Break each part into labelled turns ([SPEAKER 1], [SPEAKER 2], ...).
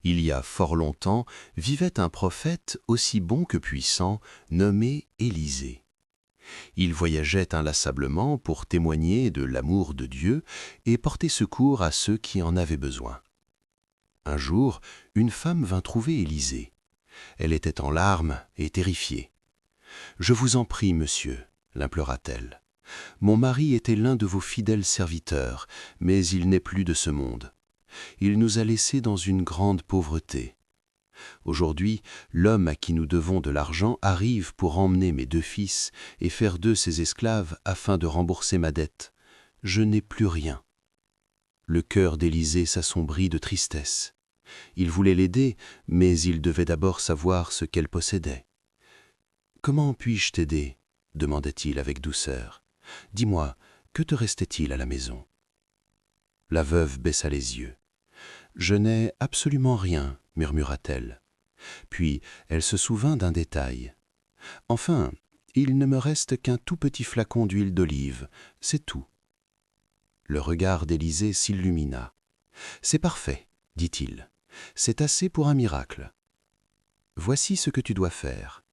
[SPEAKER 1] Il y a fort longtemps vivait un prophète aussi bon que puissant, nommé Élisée. Il voyageait inlassablement pour témoigner de l'amour de Dieu et porter secours à ceux qui en avaient besoin. Un jour, une femme vint trouver Élisée. Elle était en larmes et terrifiée. « Je vous en prie, monsieur, » l'implora-t-elle. « Mon mari était l'un de vos fidèles serviteurs, mais il n'est plus de ce monde. Il nous a laissés dans une grande pauvreté. Aujourd'hui, l'homme à qui nous devons de l'argent arrive pour emmener mes 2 fils et faire d'eux ses esclaves afin de rembourser ma dette. Je n'ai plus rien. » Le cœur d'Élisée s'assombrit de tristesse. Il voulait l'aider, mais il devait d'abord savoir ce qu'elle possédait. « Comment puis-je t'aider » demandait-il avec douceur. « Dis-moi, que te restait-il à la maison ?» La veuve baissa les yeux. « Je n'ai absolument rien, » murmura-t-elle. Puis elle se souvint d'un détail. « Enfin, il ne me reste qu'un tout petit flacon d'huile d'olive, c'est tout. » Le regard d'Élisée s'illumina. « C'est parfait, » dit-il. « C'est assez pour un miracle. Voici ce que tu dois faire.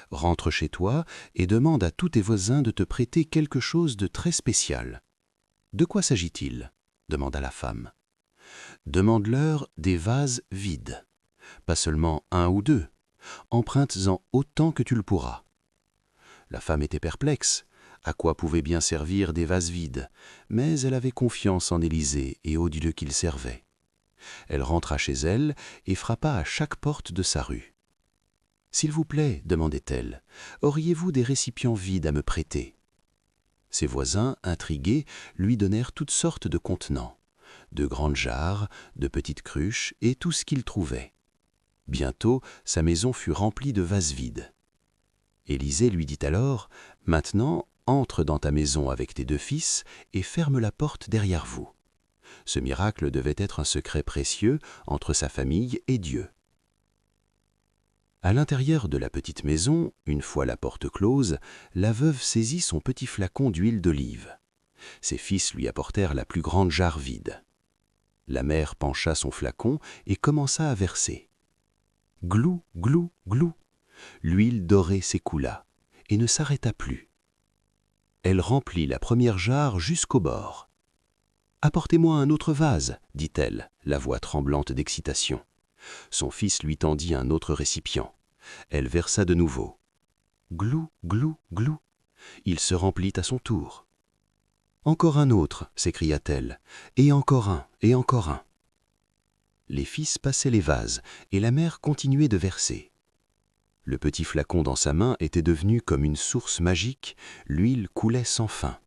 [SPEAKER 1] Rentre chez toi et demande à tous tes voisins de te prêter quelque chose de très spécial. »« De quoi s'agit-il » demanda la femme. « Demande-leur des vases vides. Pas seulement 1 ou 2. Emprunte-en autant que tu le pourras. » La femme était perplexe. À quoi pouvaient bien servir des vases vides? Mais elle avait confiance en Élisée et au Dieu qu'il servait. Elle rentra chez elle et frappa à chaque porte de sa rue. « S'il vous plaît, demandait-elle, auriez-vous des récipients vides à me prêter ?» Ses voisins, intrigués, lui donnèrent toutes sortes de contenants, de grandes jarres, de petites cruches et tout ce qu'ils trouvaient. Bientôt, sa maison fut remplie de vases vides. Élisée lui dit alors, « Maintenant, entre dans ta maison avec tes 2 fils et ferme la porte derrière vous. » Ce miracle devait être un secret précieux entre sa famille et Dieu. À l'intérieur de la petite maison, une fois la porte close, la veuve saisit son petit flacon d'huile d'olive. Ses fils lui apportèrent la plus grande jarre vide. La mère pencha son flacon et commença à verser. Glou, glou, glou. L'huile dorée s'écoula et ne s'arrêta plus. Elle remplit la première jarre jusqu'au bord. « Apportez-moi un autre vase, » dit-elle, la voix tremblante d'excitation. Son fils lui tendit un autre récipient. Elle versa de nouveau. Glou, glou, glou. Il se remplit à son tour. « Encore un autre, » s'écria-t-elle, « et encore un, et encore un. » Les fils passaient les vases, et la mère continuait de verser. Le petit flacon dans sa main était devenu comme une source magique, l'huile coulait sans fin.